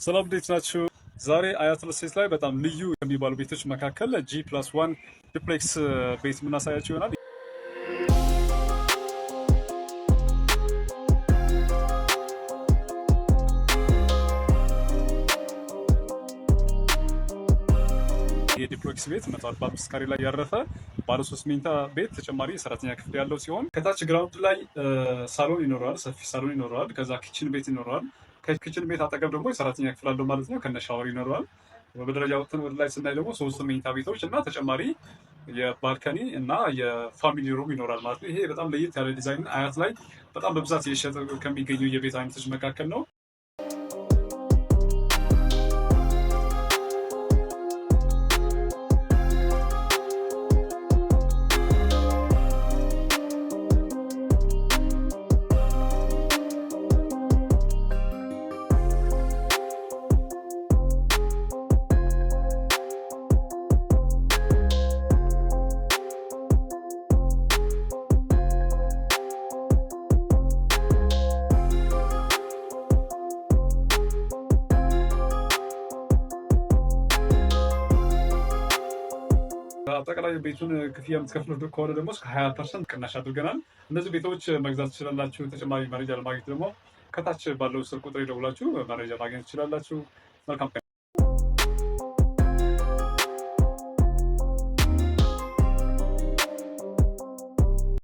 ሰላም እንዴት ናችሁ? ዛሬ አያት ሪል ስቴት ላይ በጣም ልዩ የሚባሉ ቤቶች መካከል G+1 ዱፕሌክስ ቤት የምናሳያችሁ ይሆናል። የዲፕሎክስ ቤት 145 ካሬ ላይ ያረፈ ባለ 3 መኝታ ቤት ተጨማሪ የሰራተኛ ክፍል ያለው ሲሆን ከታች ግራውንድ ላይ ሳሎን ይኖረዋል፣ ሰፊ ሳሎን ይኖረዋል። ከዛ ኪችን ቤት ይኖረዋል። ከኪችን ቤት አጠገብ ደግሞ የሰራተኛ ክፍል አለው ማለት ነው። ከነ ሻወር ይኖረዋል። በደረጃ ወጥተን ወደ ላይ ስናይ ደግሞ 3 መኝታ ቤቶች እና ተጨማሪ የባልከኒ እና የፋሚሊ ሩም ይኖራል ማለት ነው። ይሄ በጣም ለየት ያለ ዲዛይን አያት ላይ በጣም በብዛት እየሸጠ ከሚገኙ የቤት አይነቶች መካከል ነው። አጠቃላይ ቤቱን ክፍያ የምትከፍሉት ከሆነ ደግሞ እስከ 20% ቅናሽ አድርገናል። እነዚህ ቤቶች መግዛት ትችላላችሁ። ተጨማሪ መረጃ ለማግኘት ደግሞ ከታች ባለው ስልክ ቁጥር ይደውላችሁ መረጃ ማግኘት ትችላላችሁ። መልካም